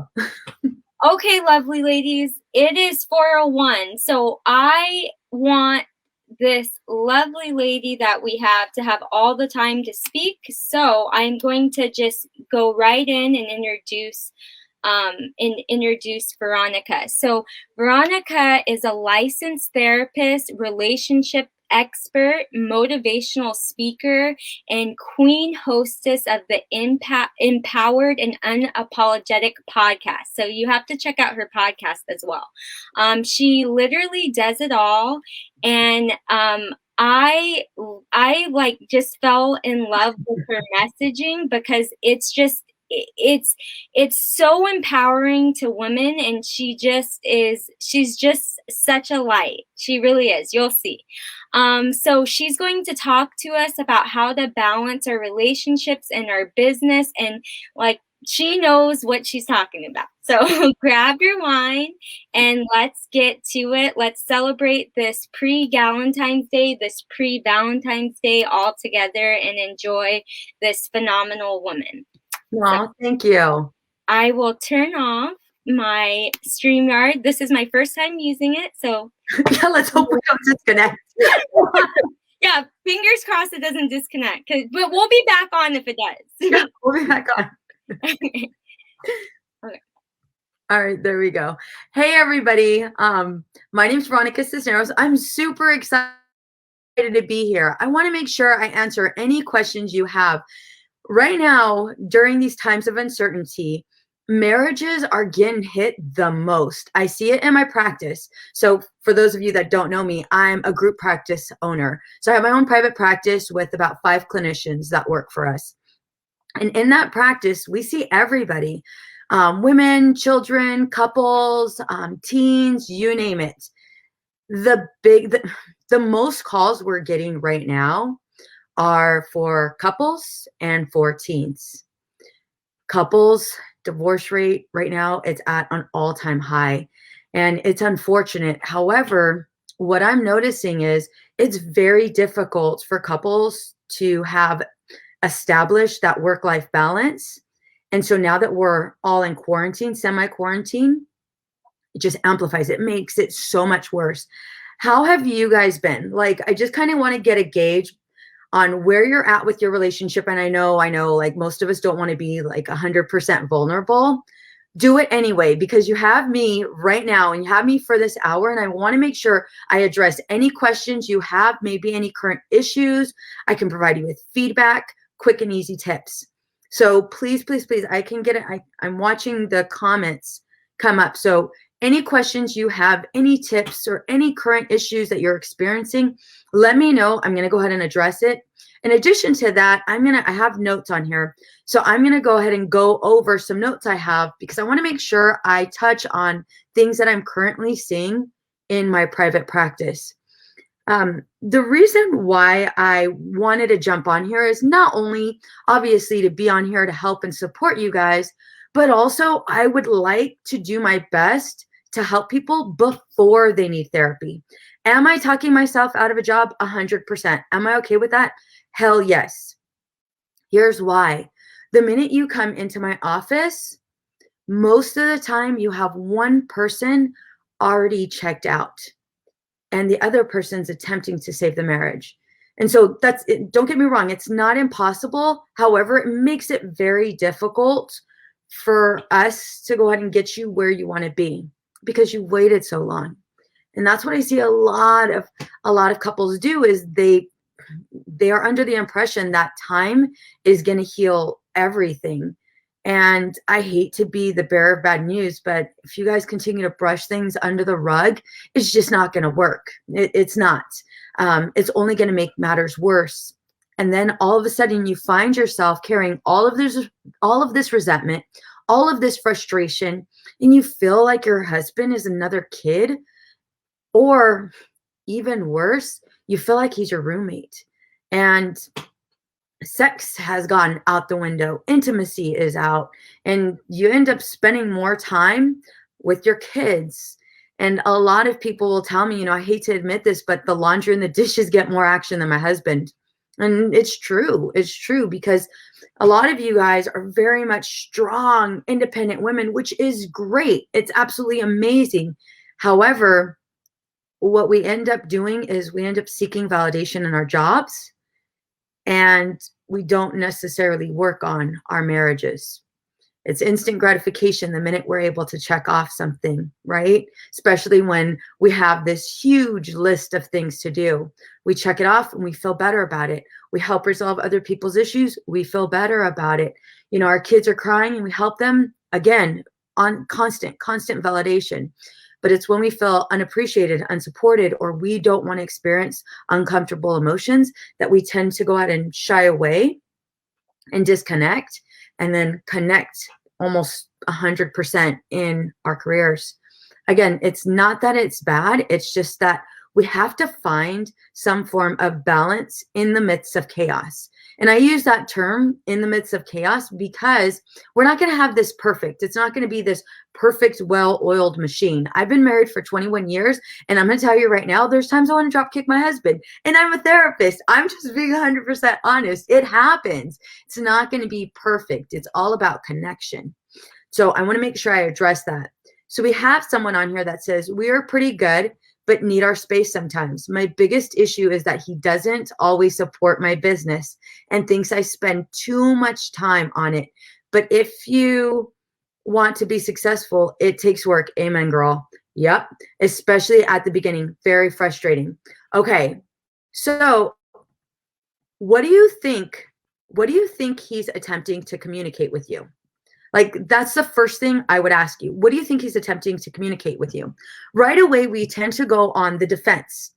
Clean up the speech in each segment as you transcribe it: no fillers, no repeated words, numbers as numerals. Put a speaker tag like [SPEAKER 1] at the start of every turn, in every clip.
[SPEAKER 1] go.
[SPEAKER 2] Okay, lovely ladies, it is 4:01. So I want this lovely lady that we have to have all the time to speak. So I'm going to just go right in and introduce Veronica. So Veronica is a licensed therapist, relationship expert, motivational speaker, and queen hostess of the Empowered and Unapologetic podcast. So you have to check out her podcast as well. She literally does it all, and I like just fell in love with her messaging because it's so empowering to women, and she's just such a light. She really is. You'll see. So she's going to talk to us about how to balance our relationships and our business, and like she knows what she's talking about. So grab your wine and let's get to it. Let's celebrate this pre-Galentine's Day, this pre-Valentine's Day all together, and enjoy this phenomenal woman.
[SPEAKER 1] Well, so, thank you.
[SPEAKER 2] I will turn off my StreamYard. This is my first time using it, so
[SPEAKER 1] yeah, let's hope we don't disconnect.
[SPEAKER 2] Yeah, fingers crossed it doesn't disconnect. But we'll be back on if it does.
[SPEAKER 1] Yeah, we'll be back on.
[SPEAKER 2] Okay.
[SPEAKER 1] All right, there we go. Hey, everybody. My name is Veronica Cisneros. I'm super excited to be here. I want to make sure I answer any questions you have. Right now, during these times of uncertainty, marriages are getting hit the most. I see it in my practice. So for those of you that don't know me, I'm a group practice owner. So I have my own private practice with about 5 clinicians that work for us. And in that practice, we see everybody, women, children, couples, teens, you name it. The most calls we're getting right now are for couples and for teens. Couples divorce rate right now, it's at an all-time high, and it's unfortunate. However, what I'm noticing is it's very difficult for couples to have established that work-life balance. And so now that we're all in quarantine, semi-quarantine, it just amplifies it, makes it so much worse. How have you guys been? Like, I just kind of want to get a gauge on where you're at with your relationship. And I know like most of us don't want to be like 100% vulnerable. Do it anyway, because you have me right now and you have me for this hour. And I want to make sure I address any questions you have, maybe any current issues. I can provide you with feedback, quick and easy tips. So please, please, please, I can get it. I'm watching the comments come up. So any questions you have, any tips or any current issues that you're experiencing, let me know. I'm going to go ahead and address it. In addition to that, I have notes on here. So I'm going to go ahead and go over some notes I have because I want to make sure I touch on things that I'm currently seeing in my private practice. The reason why I wanted to jump on here is not only obviously to be on here to help and support you guys, but also I would like to do my best to help people before they need therapy. Am I talking myself out of a job? 100%. Am I okay with that? Hell yes. Here's why. The minute you come into my office, most of the time you have one person already checked out and the other person's attempting to save the marriage. And so that's it. Don't get me wrong. It's not impossible. However, it makes it very difficult for us to go ahead and get you where you want to be because you waited so long. And that's what I see a lot of couples do is they are under the impression that time is going to heal everything. And I hate to be the bearer of bad news, but if you guys continue to brush things under the rug, it's just not going to work. It's not. It's only going to make matters worse. And then all of a sudden you find yourself carrying all of this resentment, all of this frustration, and you feel like your husband is another kid, or even worse, you feel like he's your roommate. And sex has gone out the window, intimacy is out, and you end up spending more time with your kids. And a lot of people will tell me, I hate to admit this, but the laundry and the dishes get more action than my husband. And it's true. It's true because a lot of you guys are very much strong, independent women, which is great. It's absolutely amazing. However, what we end up doing is we end up seeking validation in our jobs, and we don't necessarily work on our marriages. It's instant gratification the minute we're able to check off something, right? Especially when we have this huge list of things to do. We check it off and we feel better about it. We help resolve other people's issues. We feel better about it. You know, our kids are crying and we help them, again, on constant validation. But it's when we feel unappreciated, unsupported, or we don't want to experience uncomfortable emotions that we tend to go out and shy away and disconnect, and then connect almost 100% in our careers. Again, it's not that it's bad. It's just that we have to find some form of balance in the midst of chaos. And I use that term, in the midst of chaos, because we're not going to have this perfect. It's not going to be this perfect, well-oiled machine. I've been married for 21 years, and I'm going to tell you right now, there's times I want to drop kick my husband, and I'm a therapist. I'm just being 100% honest. It happens. It's not going to be perfect. It's all about connection. So I want to make sure I address that. So we have someone on here that says, we are pretty good, but need our space sometimes. My biggest issue is that he doesn't always support my business and thinks I spend too much time on it. But if you want to be successful, it takes work. Amen, girl. Yep. Especially at the beginning. Very frustrating. Okay. So what do you think? What do you think he's attempting to communicate with you? Like, that's the first thing I would ask you. What do you think he's attempting to communicate with you? Right away, we tend to go on the defense.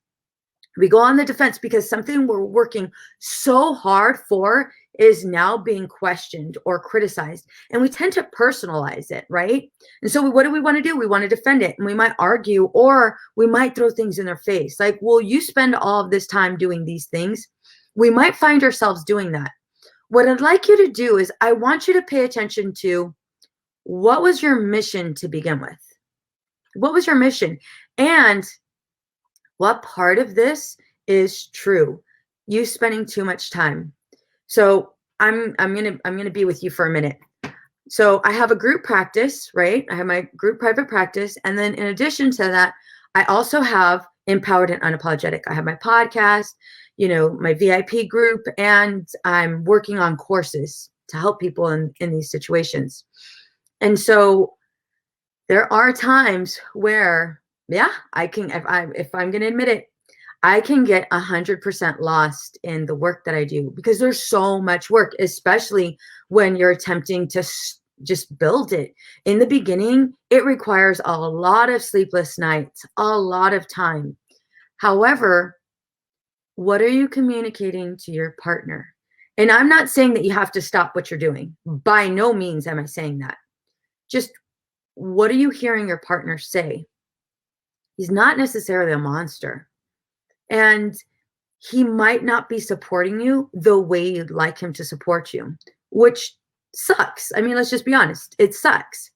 [SPEAKER 1] We go on the defense because something we're working so hard for is now being questioned or criticized. And we tend to personalize it, right? And so what do we want to do? We want to defend it. And we might argue, or we might throw things in their face. Like, well, you spend all of this time doing these things. We might find ourselves doing that. What I'd like you to do is I want you to pay attention to, what was your mission to begin with? What was your mission? And what part of this is true? You spending too much time. So I'm gonna be with you for a minute. So I have a group practice, right? I have my group private practice. And then in addition to that, I also have Empowered and Unapologetic. I have my podcast, you know, my VIP group, and I'm working on courses to help people in these situations. And so there are times where, yeah, I can, if I'm going to admit it, I can get 100% lost in the work that I do, because there's so much work, especially when you're attempting to just build it. In the beginning, it requires a lot of sleepless nights, a lot of time. However, what are you communicating to your partner? And I'm not saying that you have to stop what you're doing. By no means am I saying that. Just, what are you hearing your partner say? He's not necessarily a monster. And he might not be supporting you the way you'd like him to support you, which sucks. I mean, let's just be honest. It sucks.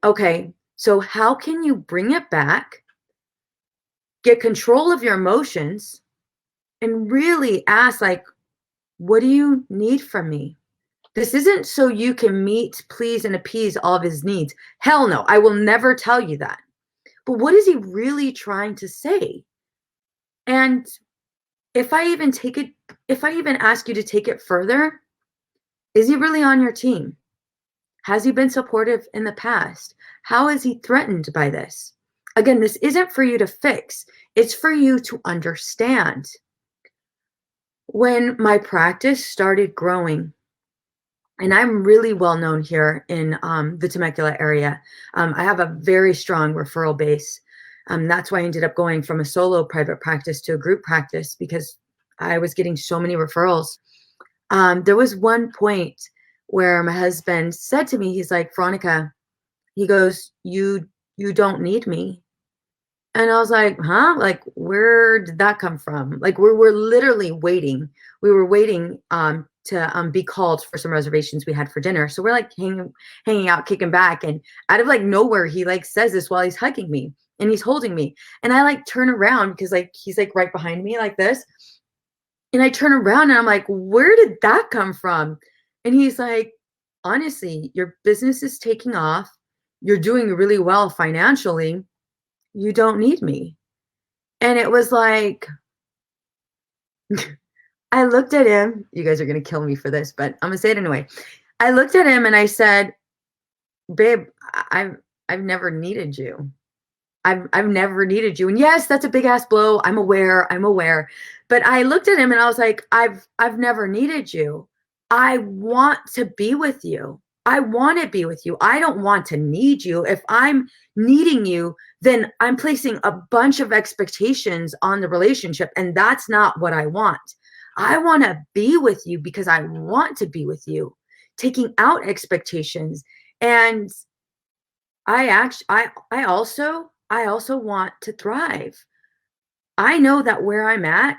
[SPEAKER 1] Okay, so how can you bring it back, get control of your emotions, and really ask, like, what do you need from me? This isn't so you can meet, please, and appease all of his needs. Hell no, I will never tell you that. But what is he really trying to say? And if I even ask you to take it further, is he really on your team? Has he been supportive in the past? How is he threatened by this? Again, this isn't for you to fix. It's for you to understand. When my practice started growing, and I'm really well known here in the Temecula area, I have a very strong referral base. That's why I ended up going from a solo private practice to a group practice, because I was getting so many referrals. There was one point where my husband said to me, he's like, Veronica, he goes, you don't need me. And I was like, huh? Like, where did that come from? Like, we're literally waiting. We were waiting to be called for some reservations we had for dinner. So we're like hanging out, kicking back. And out of like nowhere, he like says this while he's hugging me and he's holding me. And I like turn around because like he's like right behind me like this. And I turn around and I'm like, where did that come from? And he's like, honestly, your business is taking off. You're doing really well financially. You don't need me. And it was like, I looked at him. You guys are going to kill me for this, but I'm going to say it anyway. I looked at him and I said, babe, I've never needed you. I've never needed you. And yes, that's a big ass blow. I'm aware. I'm aware. But I looked at him and I was like, I've never needed you. I want to be with you. I want to be with you. I don't want to need you. If I'm needing you, then I'm placing a bunch of expectations on the relationship. And that's not what I want. I want to be with you because I want to be with you, taking out expectations. And I also want to thrive. I know that where I'm at,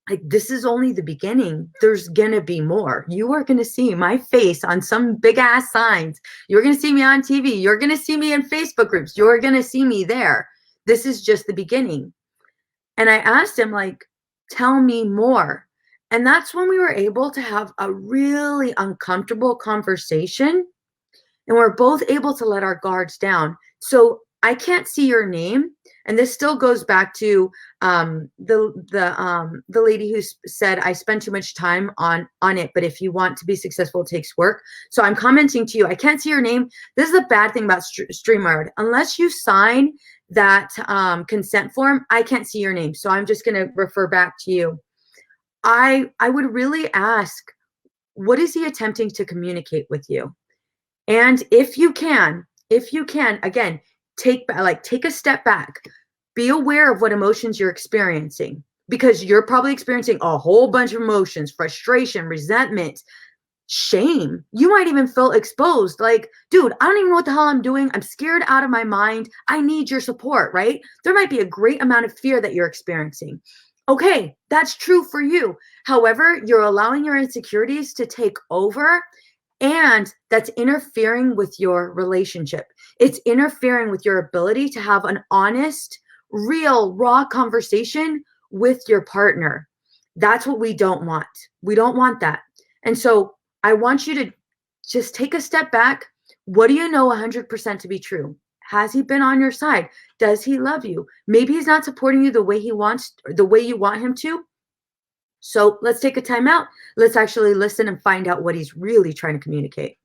[SPEAKER 1] like this is only the beginning. There's gonna be more. You are gonna see my face on some big ass signs. You're gonna see me on TV. You're gonna see me in Facebook groups. You're gonna see me there. This is just the beginning. And I asked him, like, tell me more. And that's when we were able to have a really uncomfortable conversation, and we're both able to let our guards down. So I can't see your name, and this still goes back to the lady who said I spend too much time on it, but if you want to be successful, it takes work. So I'm commenting to you. I can't see your name. This is a bad thing about StreamYard. Unless you sign that consent form, I can't see your name. So I'm just going to refer back to you. I would really ask, what is he attempting to communicate with you? And if you can, again, take a step back. Be aware of what emotions you're experiencing, because you're probably experiencing a whole bunch of emotions: frustration, resentment, shame. You might even feel exposed. Like, dude, I don't even know what the hell I'm doing. I'm scared out of my mind. I need your support, right? There might be a great amount of fear that you're experiencing. Okay, that's true for you. However, you're allowing your insecurities to take over, and that's interfering with your relationship. It's interfering with your ability to have an honest, real, raw conversation with your partner. That's what we don't want. We don't want that. And so I want you to just take a step back. What do you know 100% to be true? Has he been on your side? Does he love you? Maybe he's not supporting you the way he wants, the way you want him to. So let's take a time out. Let's actually listen and find out what he's really trying to communicate.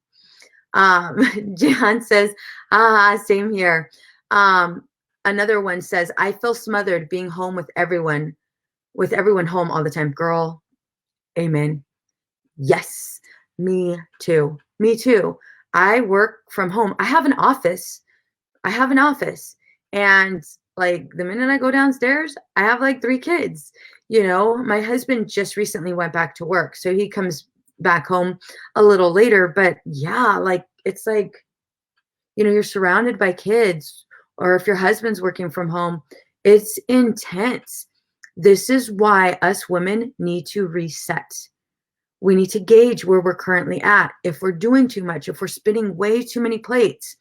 [SPEAKER 1] John says, same here. Another one says, I feel smothered being home with everyone home all the time. Girl, amen. Yes, me too. Me too. I work from home. I have an office. And like the minute I go downstairs, I have like 3 kids. You know, my husband just recently went back to work, so he comes back home a little later. But yeah, like it's like, you know, you're surrounded by kids, or if your husband's working from home, it's intense. This is why us women need to reset. We need to gauge where we're currently at. If we're doing too much, if we're spinning way too many plates,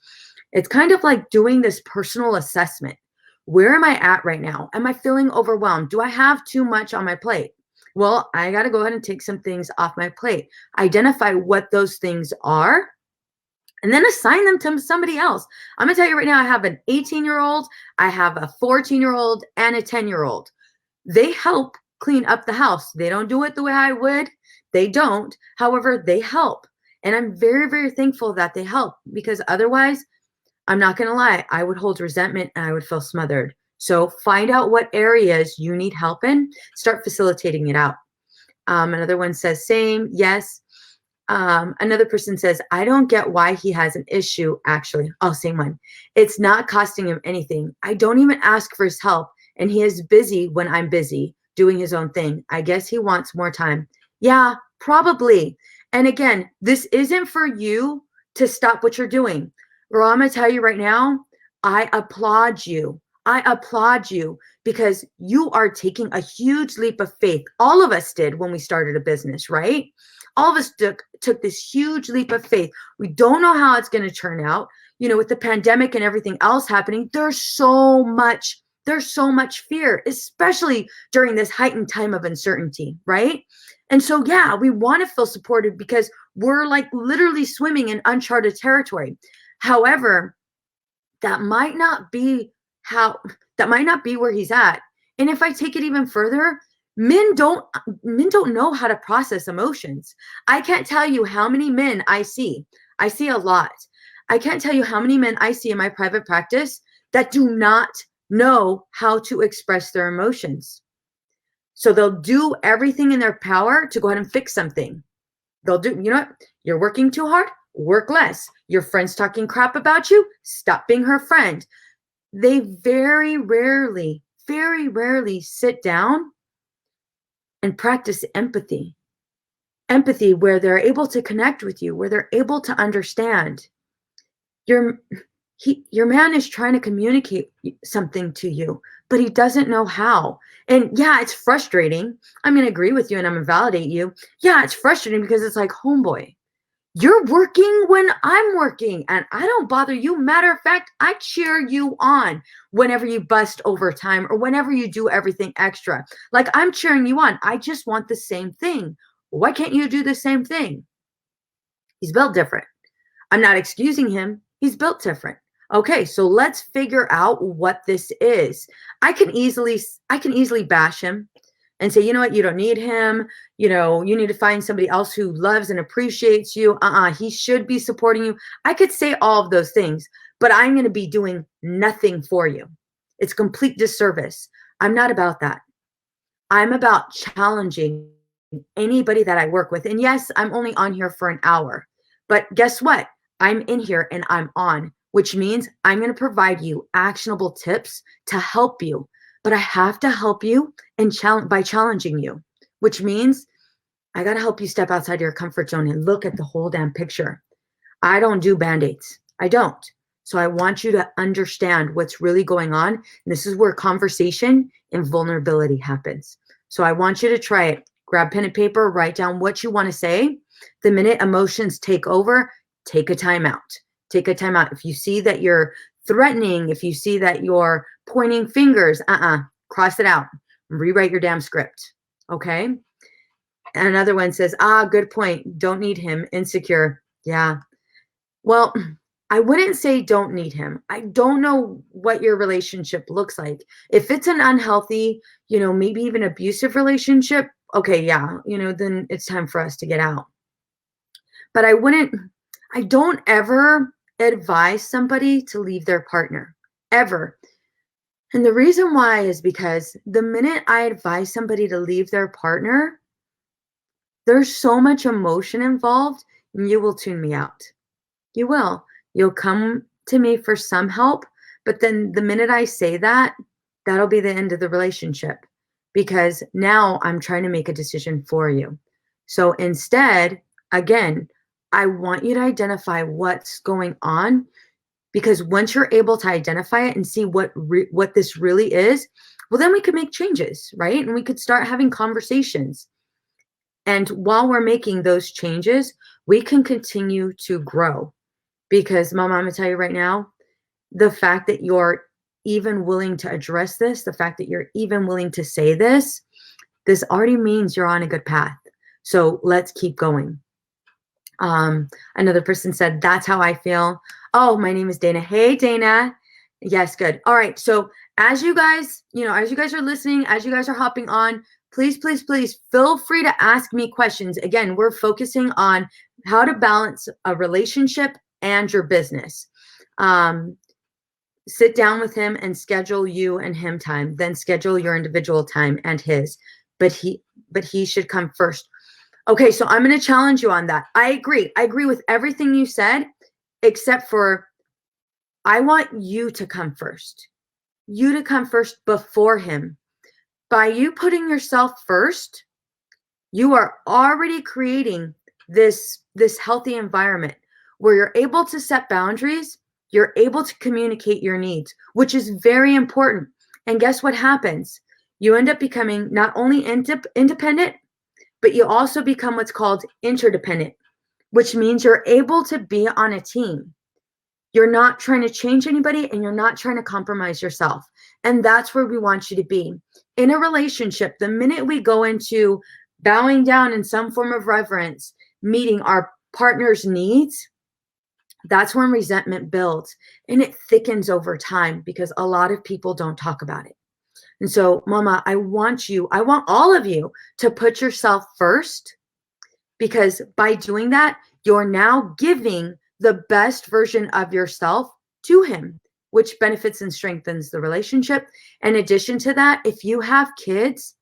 [SPEAKER 1] it's kind of like doing this personal assessment. Where am I at right now? Am I feeling overwhelmed? Do I have too much on my plate? Well, I got to go ahead and take some things off my plate. Identify what those things are, and then assign them to somebody else. I'm going to tell you right now, I have an 18-year-old, I have a 14-year-old, and a 10-year-old. They help clean up the house. They don't do it the way I would. They don't. However, they help. And I'm very, very thankful that they help, because otherwise, I'm not going to lie, I would hold resentment and I would feel smothered. So find out what areas you need help in, start facilitating it out. Another one says, same, yes. Another person says, I don't get why he has an issue, actually. Oh, same one. It's not costing him anything. I don't even ask for his help, and he is busy when I'm busy doing his own thing. I guess he wants more time. Yeah, probably. And again, this isn't for you to stop what you're doing. Girl, I'm going to tell you right now, I applaud you. I applaud you, because you are taking a huge leap of faith. All of us did when we started a business, right? All of us took this huge leap of faith. We don't know how it's going to turn out. You know, with the pandemic and everything else happening, there's so much there's so much fear, especially during this heightened time of uncertainty, right? And so, yeah, we want to feel supported because we're like literally swimming in uncharted territory. However, that might not be how that might not be where he's at. And if I take it even further, men don't know how to process emotions. I can't tell you how many men I see. I see a lot. I can't tell you how many men I see in my private practice that do not know how to express their emotions. So they'll do everything in their power to go ahead and fix something. They'll do, you know what? You're working too hard, work less. Your friend's talking crap about you, stop being her friend. They very rarely sit down and practice empathy. Empathy where they're able to connect with you, where they're able to understand. Your man is trying to communicate something to you, but he doesn't know how. And yeah, it's frustrating. I'm going to agree with you and I'm going to validate you. Yeah, it's frustrating because it's like, homeboy, you're working when I'm working and I don't bother you. Matter of fact, I cheer you on whenever you bust overtime or whenever you do everything extra. Like I'm cheering you on. I just want the same thing. Why can't you do the same thing? He's built different. I'm not excusing him. He's built different. Okay, so let's figure out what this is. I can easily bash him and say, you know what, you don't need him. You know, you need to find somebody else who loves and appreciates you. He should be supporting you. I could say all of those things, but I'm going to be doing nothing for you. It's complete disservice. I'm not about that. I'm about challenging anybody that I work with. And yes, I'm only on here for an hour, but guess what? I'm in here and I'm on, which means I'm going to provide you actionable tips to help you. But I have to help you and by challenging you, which means I got to help you step outside your comfort zone and look at the whole damn picture. I don't do band-aids. I don't. So I want you to understand what's really going on. And this is where conversation and vulnerability happens. So I want you to try it. Grab pen and paper, write down what you want to say. The minute emotions take over, take a timeout. Take a timeout. If you see that you're threatening, if you see that you're pointing fingers, cross it out. Rewrite your damn script. Okay? And another one says, good point. Don't need him. Insecure. Yeah. Well, I wouldn't say don't need him. I don't know what your relationship looks like. If it's an unhealthy, maybe even abusive relationship, okay, yeah, then it's time for us to get out. But I don't ever advise somebody to leave their partner, ever. And the reason why is because the minute I advise somebody to leave their partner, there's so much emotion involved, and you will tune me out. You will. You'll come to me for some help, but then the minute I say that, that'll be the end of the relationship because now I'm trying to make a decision for you. So instead, again, I want you to identify what's going on because once you're able to identify it and see what this really is, well, then we could make changes, right? And we could start having conversations. And while we're making those changes, we can continue to grow. Because, Mom, I'm going to tell you right now, the fact that you're even willing to address this, the fact that you're even willing to say this already means you're on a good path. So let's keep going. Another person said, that's how I feel. Oh, my name is Dana. Hey, Dana. Yes, good. All right. So as you guys are listening, as you guys are hopping on, please feel free to ask me questions. Again, we're focusing on how to balance a relationship and your business. Sit down with him and schedule you and him time, then schedule your individual time and his, but he should come first. Okay, so I'm going to challenge you on that. I agree with everything you said, except for I want you to come first. You to come first before him. By you putting yourself first, you are already creating this healthy environment where you're able to set boundaries, you're able to communicate your needs, which is very important. And guess what happens? You end up becoming not only independent, but you also become what's called interdependent, which means you're able to be on a team. You're not trying to change anybody and you're not trying to compromise yourself. And that's where we want you to be. In a relationship, the minute we go into bowing down in some form of reverence, meeting our partner's needs, that's when resentment builds and it thickens over time because a lot of people don't talk about it. And so, Mama, I want all of you to put yourself first, because by doing that, you're now giving the best version of yourself to him, which benefits and strengthens the relationship. In addition to that, if you have kids,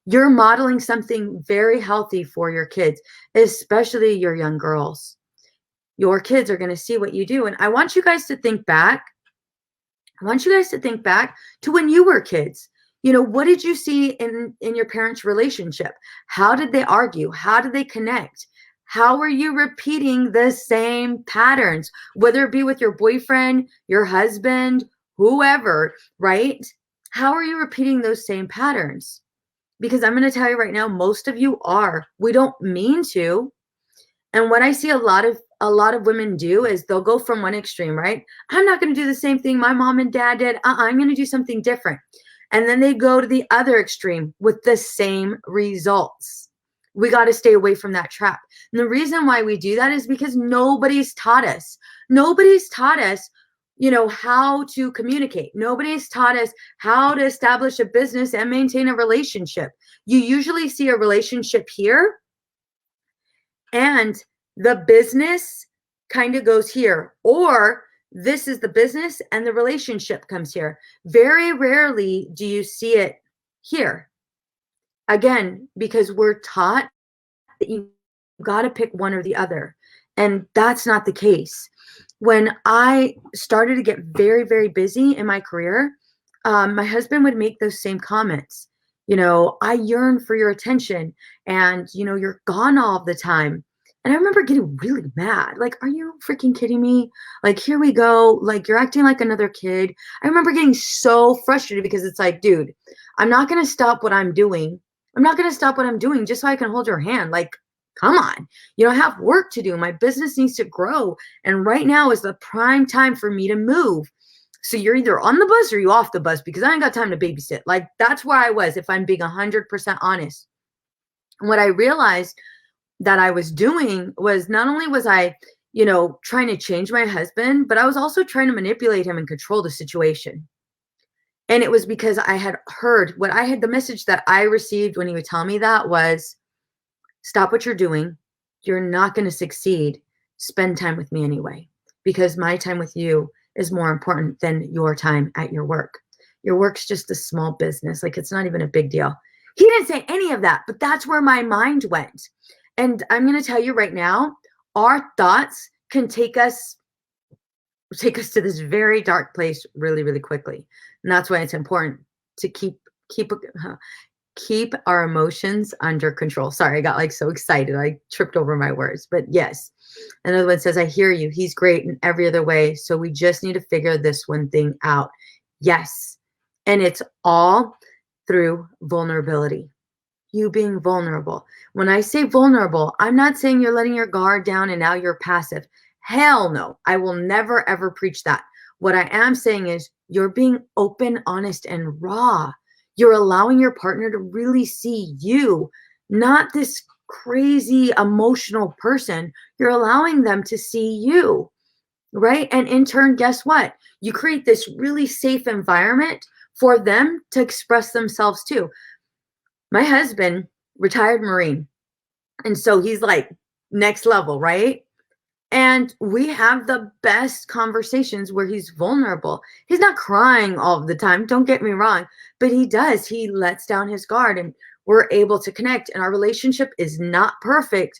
[SPEAKER 1] you're modeling something very healthy for your kids, especially your young girls. Your kids are going to see what you do. And I want you guys to think back. I want you guys to think back to when you were kids. You know, what did you see in your parents' relationship? How did they argue? How did they connect? How were you repeating the same patterns, whether it be with your boyfriend, your husband, whoever, right? How are you repeating those same patterns? Because I'm going to tell you right now, most of you are. We don't mean to. And what I see a lot of women do is they'll go from one extreme, right? I'm not going to do the same thing my mom and dad did. I'm going to do something different. And then they go to the other extreme with the same results. We got to stay away from that trap. And the reason why we do that is because nobody's taught us. Nobody's taught us, you know, how to communicate. Nobody's taught us how to establish a business and maintain a relationship. You usually see a relationship here, and the business kind of goes here, or this is the business and the relationship comes here. Very rarely do you see it here. Again, because we're taught that you got to pick one or the other. And that's not the case. When I started to get very, very busy in my career, my husband would make those same comments. You know, I yearn for your attention and, you know, you're gone all the time. And I remember getting really mad. Like, are you freaking kidding me? Like, here we go. Like, you're acting like another kid. I remember getting so frustrated because it's like, dude, I'm not going to stop what I'm doing. I'm not going to stop what I'm doing just so I can hold your hand. Like, come on. You know, I have work to do. My business needs to grow. And right now is the prime time for me to move. So you're either on the bus or you off the bus, because I ain't got time to babysit. Like, that's where I was, if I'm being 100% honest. And what I realized that I was doing was, not only was I, you know, trying to change my husband, but I was also trying to manipulate him and control the situation. And it was because I had heard the message that I received when he would tell me that was, stop what you're doing. You're not going to succeed. Spend time with me anyway, because my time with you is more important than your time at your work. Your work's just a small business. Like, it's not even a big deal. He didn't say any of that, but that's where my mind went. And I'm going to tell you right now, our thoughts can take us to this very dark place really, really quickly. And that's why it's important to keep our emotions under control. Sorry, I got like so excited. I tripped over my words, but yes. Another one says, I hear you. He's great in every other way. So we just need to figure this one thing out. Yes. And it's all through vulnerability. You being vulnerable. When I say vulnerable, I'm not saying you're letting your guard down and now you're passive. Hell no. I will never, ever preach that. What I am saying is you're being open, honest, and raw. You're allowing your partner to really see you, not this crazy emotional person. You're allowing them to see you, right? And in turn, guess what? You create this really safe environment for them to express themselves too. My husband, retired Marine. And so he's like next level, right? And we have the best conversations where he's vulnerable. He's not crying all the time, don't get me wrong, but he does. He lets down his guard and we're able to connect. And our relationship is not perfect.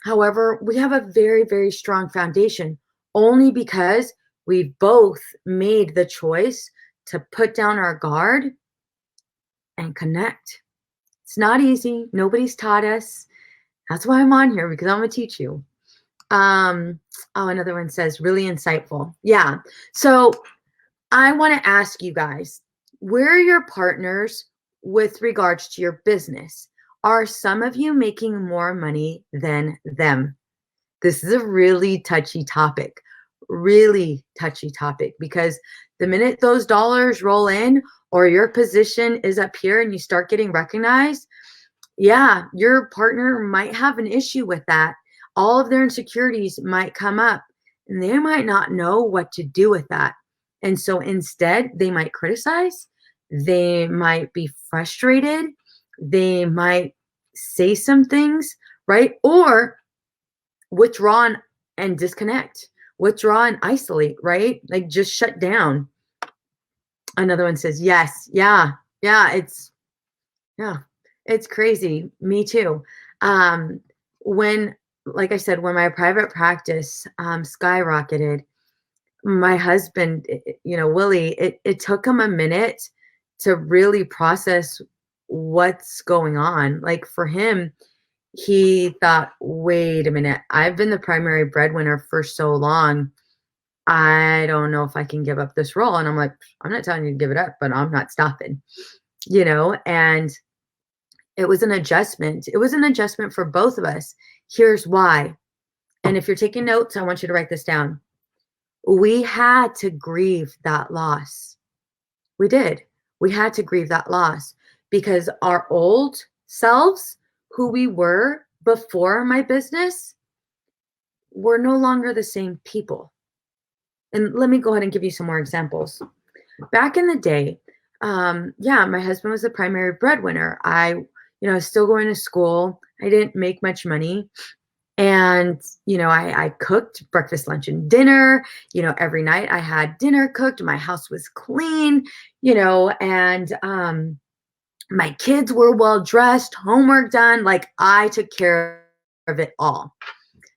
[SPEAKER 1] However, we have a very, very strong foundation, only because we both made the choice to put down our guard and connect. It's not easy. Nobody's taught us. That's why I'm on here, because I'm going to teach you. Oh, another one says, really insightful. Yeah. So I want to ask you guys, where are your partners with regards to your business? Are some of you making more money than them? This is a really touchy topic. really touchy topic, because the minute those dollars roll in or your position is up here and you start getting recognized, yeah, your partner might have an issue with that. All of their insecurities might come up and they might not know what to do with that. And so instead, they might criticize, they might be frustrated, they might say some things, right? Or withdraw and disconnect, withdraw and isolate, right? Like just shut down. Another one says, yes, yeah, yeah, it's crazy. Me too. When, like I said, when my private practice skyrocketed, my husband, Willie, it took him a minute to really process what's going on. Like for him, he thought, wait a minute, I've been the primary breadwinner for so long. I don't know if I can give up this role. And I'm like, I'm not telling you to give it up, but I'm not stopping, and it was an adjustment. It was an adjustment for both of us. Here's why. And if you're taking notes, I want you to write this down. We had to grieve that loss. We did. We had to grieve that loss because our old selves, who we were before my business, were no longer the same people. And let me go ahead and give you some more examples. Back in the day, my husband was the primary breadwinner. I was still going to school. I didn't make much money. And, I cooked breakfast, lunch, and dinner. Every night I had dinner cooked. My house was clean, and my kids were well dressed, homework done. Like I took care of it all.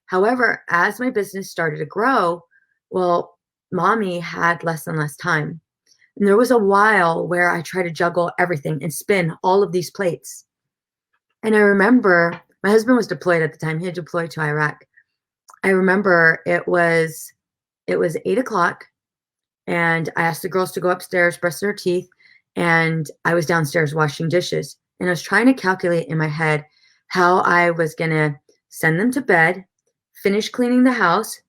[SPEAKER 1] However, as my business started to grow, well, mommy had less and less time. And there was a while where I tried to juggle everything and spin all of these plates. And I remember my husband was deployed at the time. He had deployed to Iraq. I remember it was 8:00 and I asked the girls to go upstairs, brush their teeth. And I was downstairs washing dishes. And I was trying to calculate in my head how I was going to send them to bed, finish cleaning the house,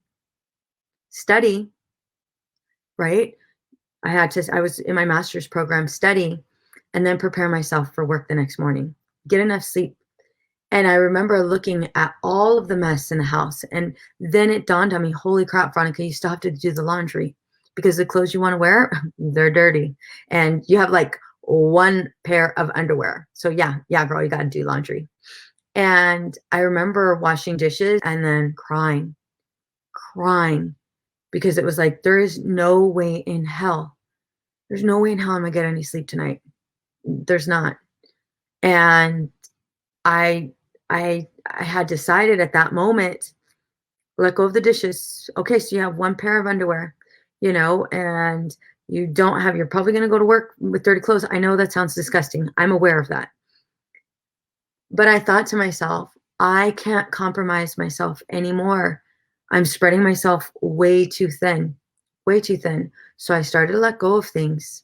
[SPEAKER 1] study, right? I was in my master's program, study, and then prepare myself for work the next morning, get enough sleep. And I remember looking at all of the mess in the house. And then it dawned on me, holy crap, Veronica, you still have to do the laundry because the clothes you want to wear, they're dirty. And you have like one pair of underwear. So yeah, girl, you got to do laundry. And I remember washing dishes and then crying because it was like, there is no way in hell. There's no way in hell I'm going to get any sleep tonight. There's not. And I had decided at that moment, let go of the dishes. Okay, so you have one pair of underwear, and you're probably going to go to work with dirty clothes. I know that sounds disgusting. I'm aware of that. But I thought to myself, I can't compromise myself anymore. I'm spreading myself way too thin. So I started to let go of things.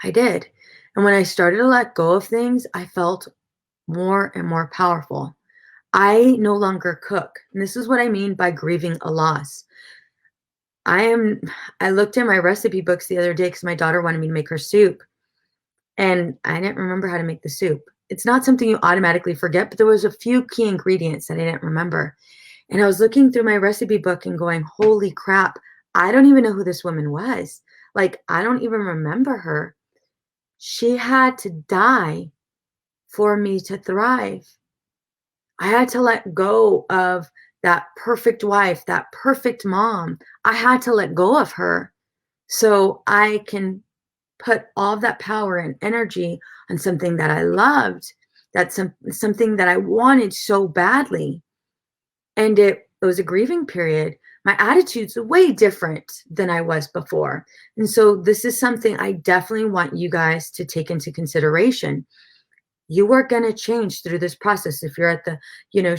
[SPEAKER 1] I did. And when I started to let go of things, I felt more and more powerful. I no longer cook. And this is what I mean by grieving a loss. I looked in my recipe books the other day because my daughter wanted me to make her soup. And I didn't remember how to make the soup. It's not something you automatically forget, but there was a few key ingredients that I didn't remember. And I was looking through my recipe book and going, holy crap, I don't even know who this woman was. Like, I don't even remember her. She had to die for me to thrive. I had to let go of that perfect wife, that perfect mom. I had to let go of her so I can put all of that power and energy on something that I loved, that's something that I wanted so badly. And it was a grieving period. My attitude's way different than I was before. And so this is something I definitely want you guys to take into consideration. You are going to change through this process. If you're at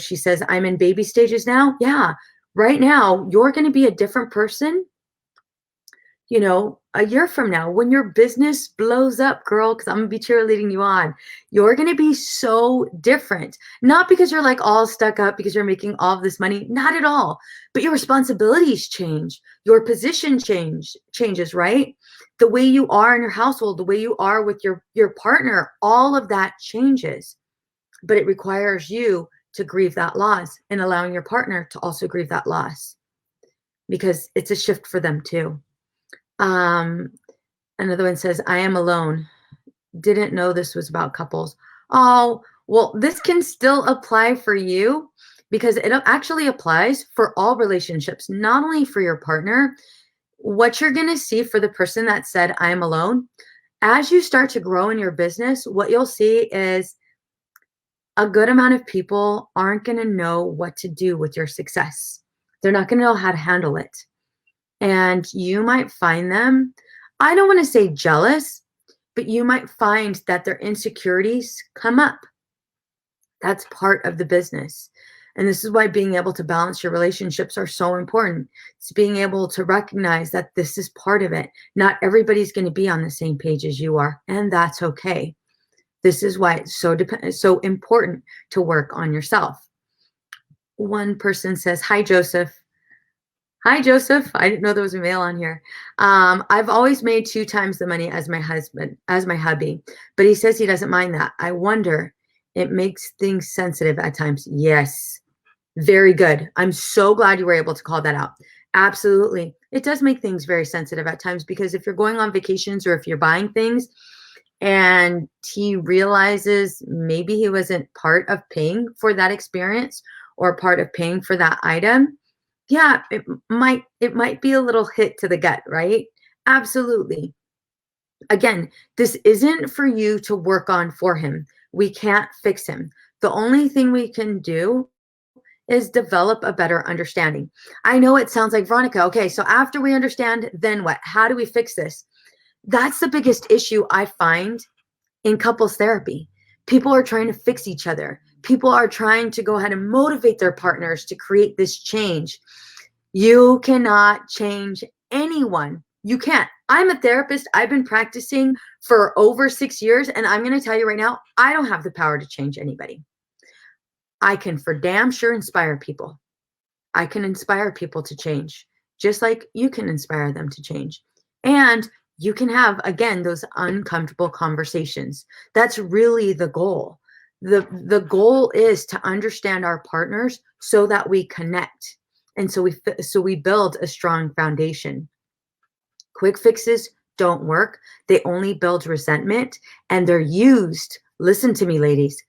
[SPEAKER 1] she says, I'm in baby stages now. Yeah, right now, you're going to be a different person, a year from now, when your business blows up, girl, because I'm gonna be cheerleading you on, you're gonna be so different. Not because you're like all stuck up because you're making all of this money, not at all. But your responsibilities change, your position changes, right? The way you are in your household, the way you are with your partner, all of that changes. But it requires you to grieve that loss and allowing your partner to also grieve that loss because it's a shift for them too. Um, Another one says, I am alone. Didn't know this was about couples. Oh, well, this can still apply for you because it actually applies for all relationships, not only for your partner. What you're going to see for the person that said, I am alone, as you start to grow in your business, what you'll see is a good amount of people aren't going to know what to do with your success. They're not going to know how to handle it. And you might find them, I don't want to say jealous, but you might find that their insecurities come up. That's part of the business. And this is why being able to balance your relationships are so important. It's being able to recognize that this is part of it. Not everybody's going to be on the same page as you are, and that's okay. This is why it's so important to work on yourself. One person says, hi, Joseph. Hi, Joseph. I didn't know there was a male on here. I've always made 2 times the money as my hubby, but he says he doesn't mind that. I wonder, it makes things sensitive at times. Yes. Very good. I'm so glad you were able to call that out. Absolutely. It does make things very sensitive at times because if you're going on vacations or if you're buying things and he realizes maybe he wasn't part of paying for that experience or part of paying for that item, yeah, it might be a little hit to the gut, right? Absolutely. Again, this isn't for you to work on for him. We can't fix him. The only thing we can do is develop a better understanding. I know it sounds like, Veronica, okay, so after we understand, then what? How do we fix this? That's the biggest issue I find in couples therapy. People are trying to fix each other. People are trying to go ahead and motivate their partners to create this change. You cannot change anyone. You can't. I'm a therapist. I've been practicing for over 6 years, and I'm going to tell you right now, I don't have the power to change anybody. I can for damn sure inspire people. I can inspire people to change, just like you can inspire them to change. And you can have, again, those uncomfortable conversations. That's really the goal. The goal is to understand our partners so that we connect. And so we build a strong foundation. Quick fixes don't work. They only build resentment, and they're used, listen to me, ladies,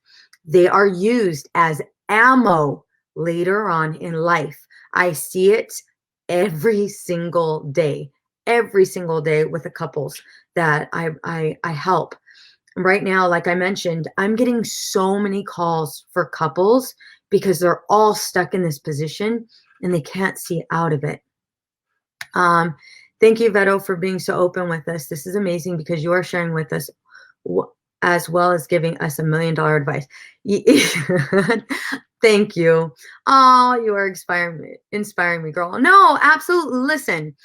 [SPEAKER 1] they are used as ammo later on in life. I see it every single day with the couples that I help. Right now, like I mentioned, I'm getting so many calls for couples because they're all stuck in this position and they can't see out of it. Thank you, Veto, for being so open with us. This is amazing because you are sharing with us as well as giving us $1 million advice. Thank you. Oh, you are inspiring me, girl. No, absolutely. Listen,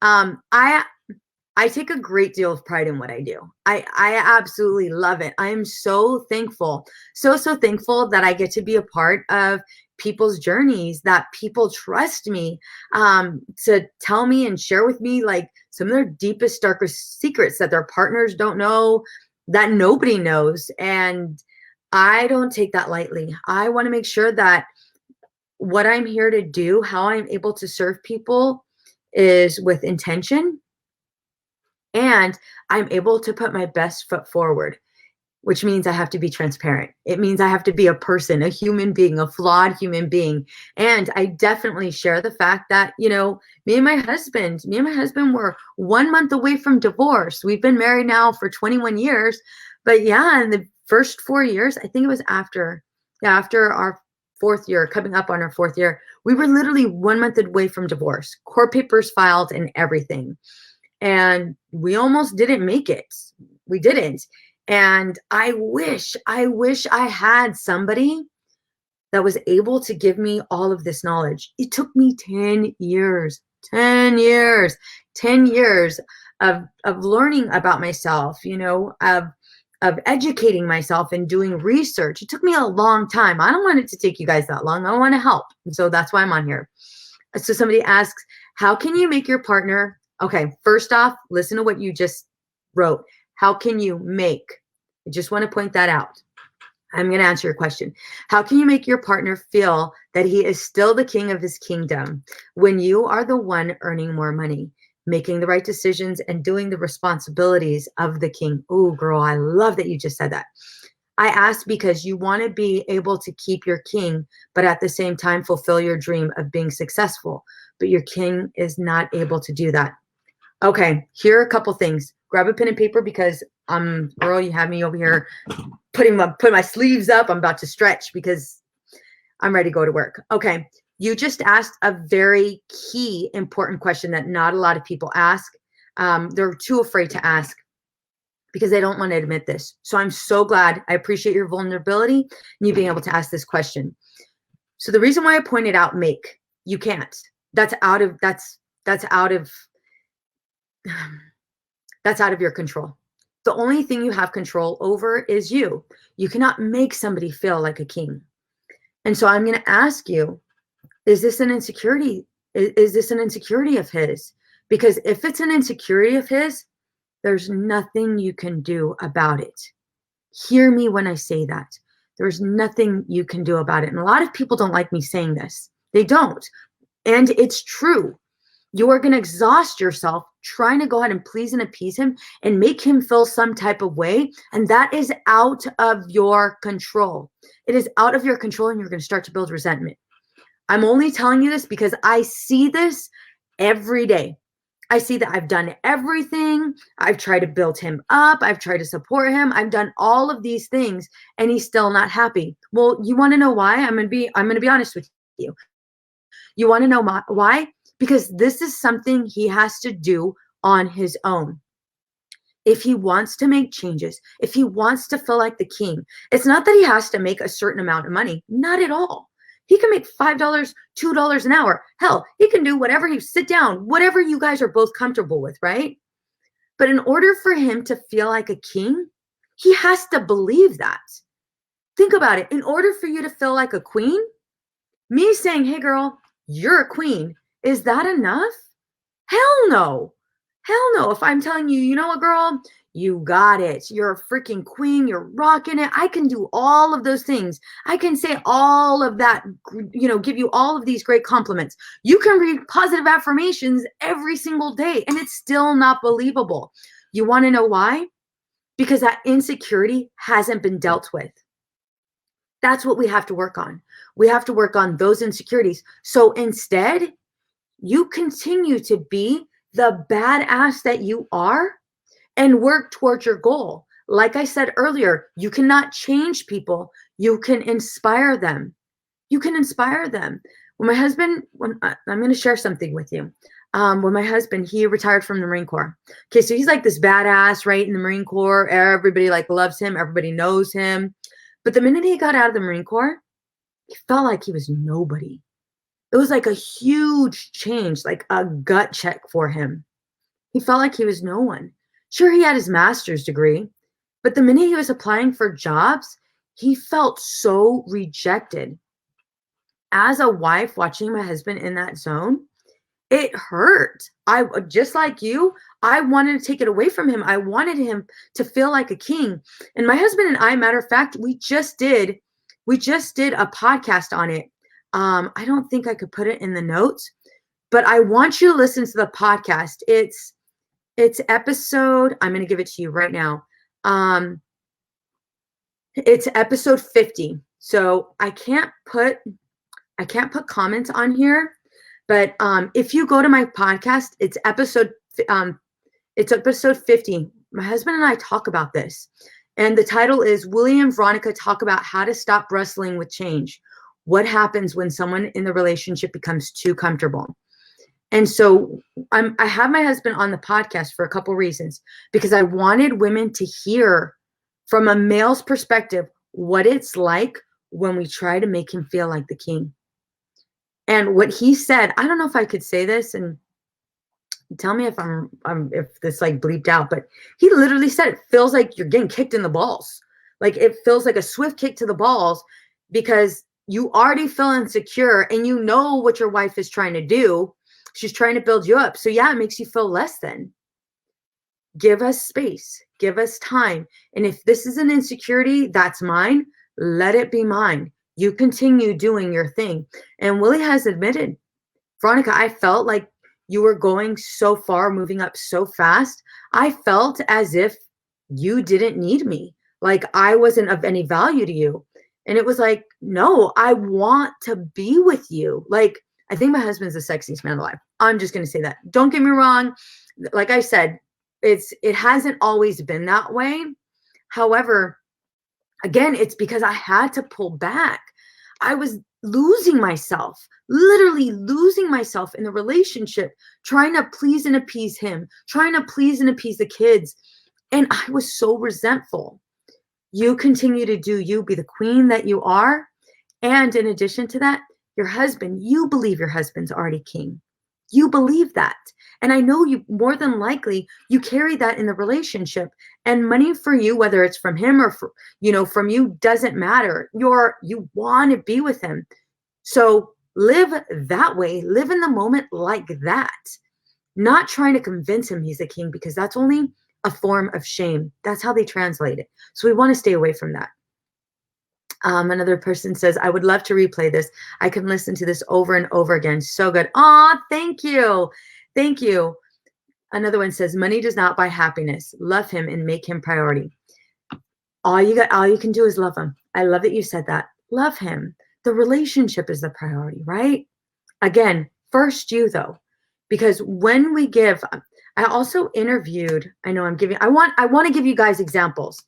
[SPEAKER 1] I take a great deal of pride in what I do. I absolutely love it. I am so thankful, so thankful that I get to be a part of people's journeys, that people trust me to tell me and share with me like some of their deepest, darkest secrets that their partners don't know, that nobody knows. And I don't take that lightly. I want to make sure that what I'm here to do, how I'm able to serve people is with intention, and I'm able to put my best foot forward, which means I have to be transparent. It means I have to be a person, a human being, a flawed human being. And I definitely share the fact that, me and my husband were 1 month away from divorce. We've been married now for 21 years. But yeah, in the first 4 years, I think it was after our 4th year, coming up on our 4th year, we were literally 1 month away from divorce, court papers filed and everything. And we almost didn't make it. We didn't. And I wish I had somebody that was able to give me all of this knowledge. It took me 10 years. 10 years, 10 years of learning about myself, you know, of educating myself and doing research. It took me a long time. I don't want it to take you guys that long. I want to help. And so that's why I'm on here. So somebody asks, how can you make your partner, okay, first off, listen to what you just wrote. How can you make? I just want to point that out. I'm going to answer your question. How can you make your partner feel that he is still the king of his kingdom when you are the one earning more money, making the right decisions, and doing the responsibilities of the king? Oh, girl, I love that you just said that. I asked because you want to be able to keep your king, but at the same time fulfill your dream of being successful. But your king is not able to do that. Okay, here are a couple things. Grab a pen and paper because girl, you have me over here putting my sleeves up. I'm about to stretch because I'm ready to go to work. Okay, you just asked a very key, important question that not a lot of people ask. They're too afraid to ask because they don't want to admit this. So I'm so glad. I appreciate your vulnerability and you being able to ask this question. So the reason why I pointed out make, you can't. That's out of your control. The only thing you have control over is you. You cannot make somebody feel like a king. And so I'm going to ask you, is this an insecurity? Is this an insecurity of his? Because if it's an insecurity of his, there's nothing you can do about it. Hear me when I say that. There's nothing you can do about it. And a lot of people don't like me saying this. They don't. And it's true. You are going to exhaust yourself trying to go ahead and please and appease him and make him feel some type of way. And that is out of your control. It is out of your control, and you're going to start to build resentment. I'm only telling you this because I see this every day. I see that I've done everything. I've tried to build him up. I've tried to support him. I've done all of these things, and he's still not happy. Well, you want to know why? I'm going to be honest with you. You want to know why? Because this is something he has to do on his own. If he wants to make changes, if he wants to feel like the king, it's not that he has to make a certain amount of money. Not at all. He can make $5, $2 an hour. Hell, he can do whatever sit down, whatever you guys are both comfortable with, right? But in order for him to feel like a king, he has to believe that. Think about it. In order for you to feel like a queen, me saying, hey girl, you're a queen, is that enough? Hell no. Hell no. If I'm telling you, you know what, girl, you got it. You're a freaking queen. You're rocking it. I can do all of those things. I can say all of that, give you all of these great compliments. You can read positive affirmations every single day, and it's still not believable. You want to know why? Because that insecurity hasn't been dealt with. That's what we have to work on. We have to work on those insecurities. So instead, you continue to be the badass that you are and work towards your goal. Like I said earlier, you cannot change people. You can inspire them. You can inspire them. I'm going to share something with you. When my husband, he retired from the Marine Corps. Okay, so he's like this badass, right, in the Marine Corps. Everybody loves him. Everybody knows him. But the minute he got out of the Marine Corps, he felt like he was nobody. It was like a huge change, like a gut check for him. He felt like he was no one. Sure, he had his master's degree, but the minute he was applying for jobs, he felt so rejected. As a wife watching my husband in that zone, it hurt. Just like you, I wanted to take it away from him. I wanted him to feel like a king. And my husband and I, matter of fact, we just did a podcast on it. I don't think I could put it in the notes, but I want you to listen to the podcast. It's episode, I'm going to give it to you right now. It's episode 50. So I can't put comments on here, but if you go to my podcast, it's episode 50. My husband and I talk about this, and the title is William and Veronica talk about how to stop wrestling with change. What happens when someone in the relationship becomes too comfortable? And so I have my husband on the podcast for a couple reasons, because I wanted women to hear from a male's perspective what it's like when we try to make him feel like the king. And what he said, I don't know if I could say this, and tell me if if this like bleeped out, but he literally said it feels like you're getting kicked in the balls. Like it feels like a swift kick to the balls because you already feel insecure and you know what your wife is trying to do. She's trying to build you up. So yeah, it makes you feel less than. Give us space, give us time. And if this is an insecurity, that's mine. Let it be mine. You continue doing your thing. And Willie has admitted, Veronica, I felt like you were going so far, moving up so fast. I felt as if you didn't need me, like I wasn't of any value to you. And it was like, no, I want to be with you. Like, I think my husband's the sexiest man alive. I'm just going to say that. Don't get me wrong. Like I said, it hasn't always been that way. However, again, it's because I had to pull back. I was losing myself, literally losing myself in the relationship, trying to please and appease him, trying to please and appease the kids. And I was so resentful. You continue to do you, be the queen that you are. And in addition to that, your husband, you believe your husband's already king. You believe that. And I know you more than likely you carry that in the relationship, and money for you, whether it's from him or from you, doesn't matter. You want to be with him. So live that way, live in the moment like that, not trying to convince him he's a king, because that's only a form of shame. That's how they translate it. So we want to stay away from that. Another person says, I would love to replay this. I can listen to this over and over again. So good. Aw, thank you. Thank you. Another one says, money does not buy happiness. Love him and make him priority. All you can do is love him. I love that you said that. Love him. The relationship is the priority, right? Again, first you though, because when we give, I also interviewed, I want to give you guys examples.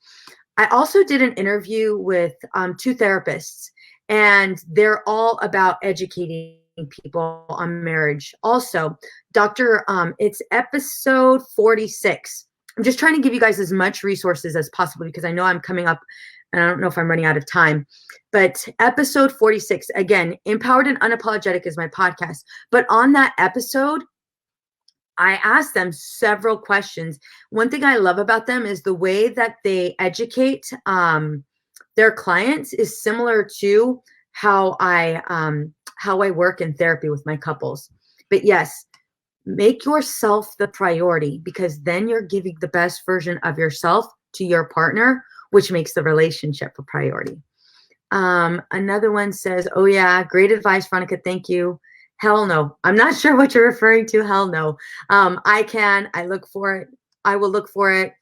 [SPEAKER 1] I also did an interview with 2 therapists, and they're all about educating people on marriage. Also, it's episode 46. I'm just trying to give you guys as much resources as possible because I know I'm coming up and I don't know if I'm running out of time. But episode 46, again, Empowered and Unapologetic is my podcast. But on that episode, I asked them several questions. One thing I love about them is the way that they educate their clients is similar to how I work in therapy with my couples. But yes, make yourself the priority, because then you're giving the best version of yourself to your partner, which makes the relationship a priority. Another one says, oh yeah, great advice, Veronica. Thank you. Hell no. I'm not sure what you're referring to. Hell no. I look for it. I will look for it.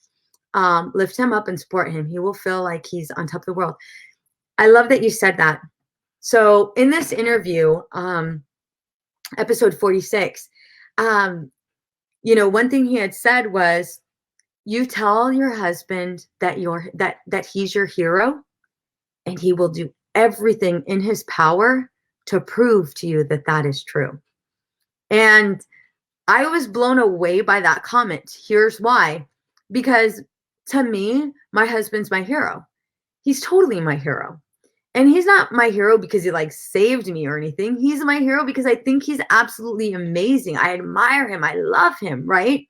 [SPEAKER 1] Lift him up and support him. He will feel like he's on top of the world. I love that you said that. So in this interview, episode 46, one thing he had said was, you tell your husband that he's your hero, and he will do everything in his power to prove to you that that is true. And I was blown away by that comment. Here's why. Because to me, my husband's my hero. He's totally my hero. And he's not my hero because he like saved me or anything. He's my hero because I think he's absolutely amazing. I admire him. I love him, right?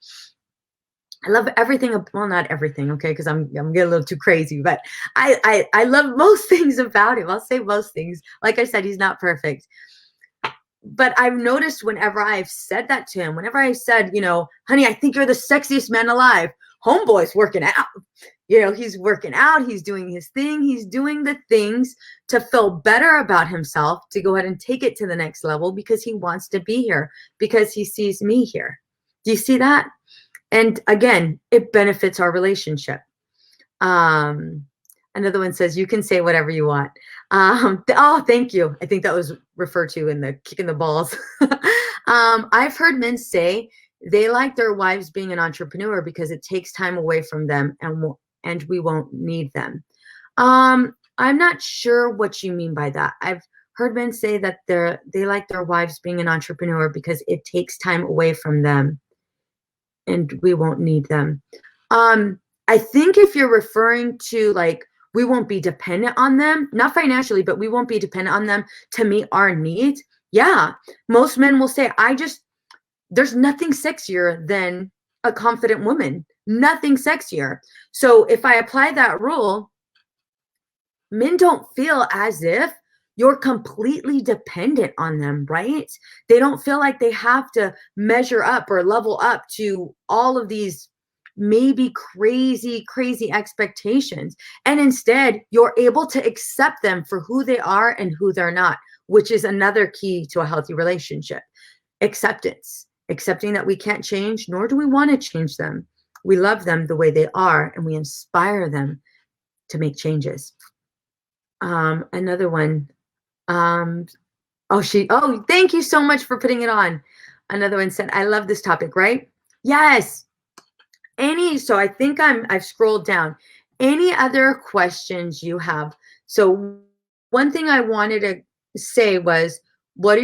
[SPEAKER 1] I love everything. Well, not everything, okay, because I'm getting a little too crazy, but I love most things about him. I'll say most things. Like I said, he's not perfect. But I've noticed whenever I've said that to him, whenever I said, honey, I think you're the sexiest man alive, homeboy's working out. He's working out. He's doing his thing. He's doing the things to feel better about himself, to go ahead and take it to the next level, because he wants to be here, because he sees me here. Do you see that? And again, it benefits our relationship. Another one says, you can say whatever you want. Oh, thank you. I think that was referred to in the kicking the balls. I've heard men say they like their wives being an entrepreneur because it takes time away from them, and we won't need them. I'm not sure what you mean by that. I've heard men say that they like their wives being an entrepreneur because it takes time away from them, and we won't need them. I think if you're referring to like, we won't be dependent on them, not financially, but we won't be dependent on them to meet our needs. Yeah. Most men will say, there's nothing sexier than a confident woman, nothing sexier. So if I apply that rule, men don't feel as if you're completely dependent on them, right? They don't feel like they have to measure up or level up to all of these maybe crazy, crazy expectations. And instead, you're able to accept them for who they are and who they're not, which is another key to a healthy relationship. Acceptance, accepting that we can't change, nor do we want to change them. We love them the way they are, and we inspire them to make changes. Another one. Oh, thank you so much for putting it on. Another one said, I love this topic, right? Yes. So I think I've scrolled down. Any other questions you have? So one thing I wanted to say was, what are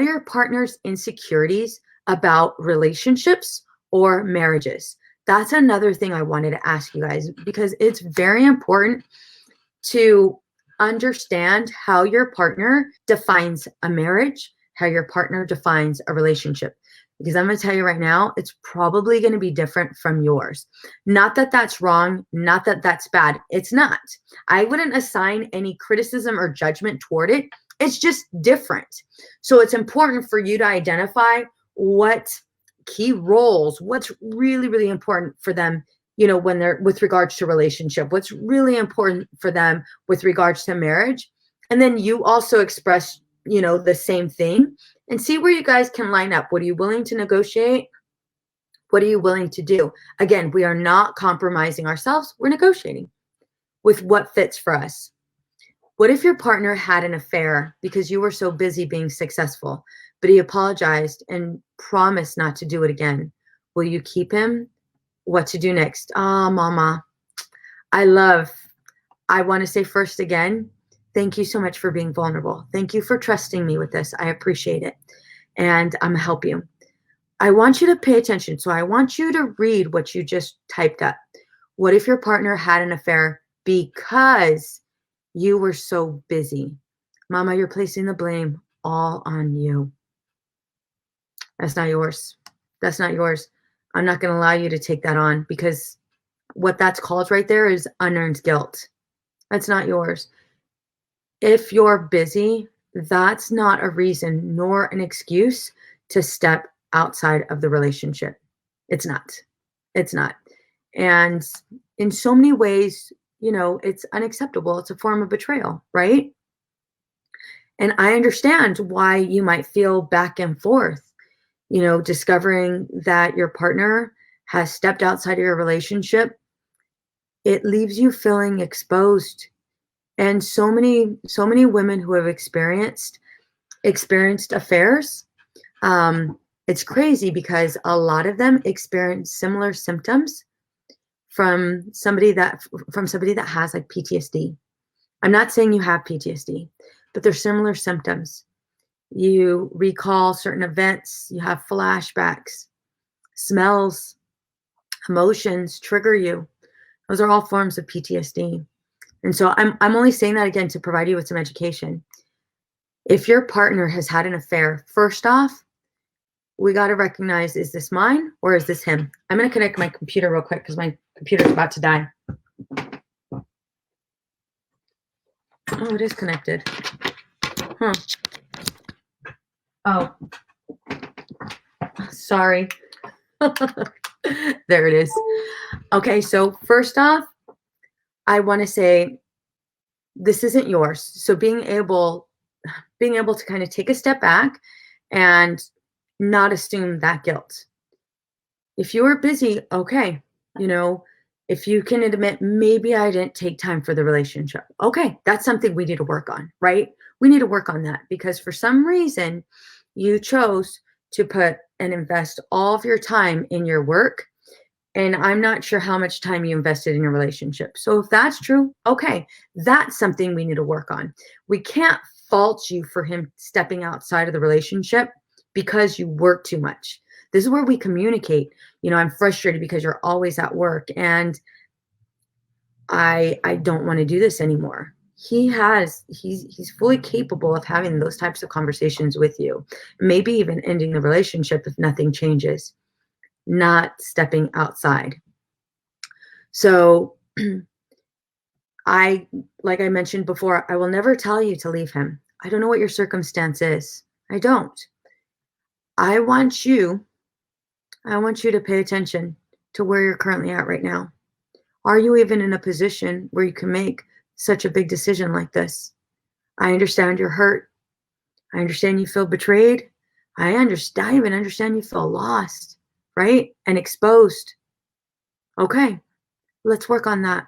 [SPEAKER 1] your partner's insecurities about relationships or marriages? That's another thing I wanted to ask you guys, because it's very important to understand how your partner defines a marriage, how your partner defines a relationship. Because I'm going to tell you right now, it's probably going to be different from yours. Not that that's wrong, not that that's bad. It's not. I wouldn't assign any criticism or judgment toward it. It's just different. So it's important for you to identify what key roles, what's really, really important for them, when they're with regards to relationship, what's really important for them with regards to marriage. And then you also express, the same thing, and see where you guys can line up. What are you willing to negotiate? What are you willing to do? Again, we are not compromising ourselves. We're negotiating with what fits for us. What if your partner had an affair because you were so busy being successful, but he apologized and promised not to do it again? Will you keep him? What to do next? Mama, I want to say first again, thank you so much for being vulnerable. Thank you for trusting me with this. I appreciate it. And I'm going to help you. I want you to pay attention. So I want you to read what you just typed up. What if your partner had an affair because you were so busy? Mama, you're placing the blame all on you. That's not yours. That's not yours. I'm not going to allow you to take that on, because what that's called right there is unearned guilt. That's not yours. If you're busy, that's not a reason nor an excuse to step outside of the relationship. It's not. It's not. And in so many ways, it's unacceptable. It's a form of betrayal, right? And I understand why you might feel back and forth, discovering that your partner has stepped outside of your relationship. It leaves you feeling exposed. And so many women who have experienced affairs, it's crazy, because a lot of them experience similar symptoms from somebody that has like PTSD. I'm not saying you have PTSD, but there's similar symptoms. You recall certain events, you have flashbacks, smells, emotions trigger you. Those are all forms of PTSD. And so I'm only saying that again to provide you with some education. If your partner has had an affair, first off, we got to recognize, is this mine or is this him? I'm going to connect my computer real quick because my computer's about to die. Oh, it is connected. Huh. Oh, sorry. There it is. Okay, so first off, I want to say this isn't yours. So being able to kind of take a step back and not assume that guilt. If you were busy, okay, if you can admit, maybe I didn't take time for the relationship. Okay, that's something we need to work on, right? We need to work on that, because for some reason you chose to put and invest all of your time in your work. And I'm not sure how much time you invested in your relationship. So if that's true, okay, that's something we need to work on. We can't fault you for him stepping outside of the relationship because you work too much. This is where we communicate. I'm frustrated because you're always at work and I don't want to do this anymore. he's fully capable of having those types of conversations with you, maybe even ending the relationship if nothing changes, not stepping outside. So like I mentioned before, I will never tell you to leave him. I don't know what your circumstance is. I don't. I want you I want you to pay attention to where you're currently at right now. Are you even in a position where you can make such a big decision like this? I understand you're hurt. I understand you feel betrayed. I even understand you feel lost, right? And exposed. Okay, let's work on that.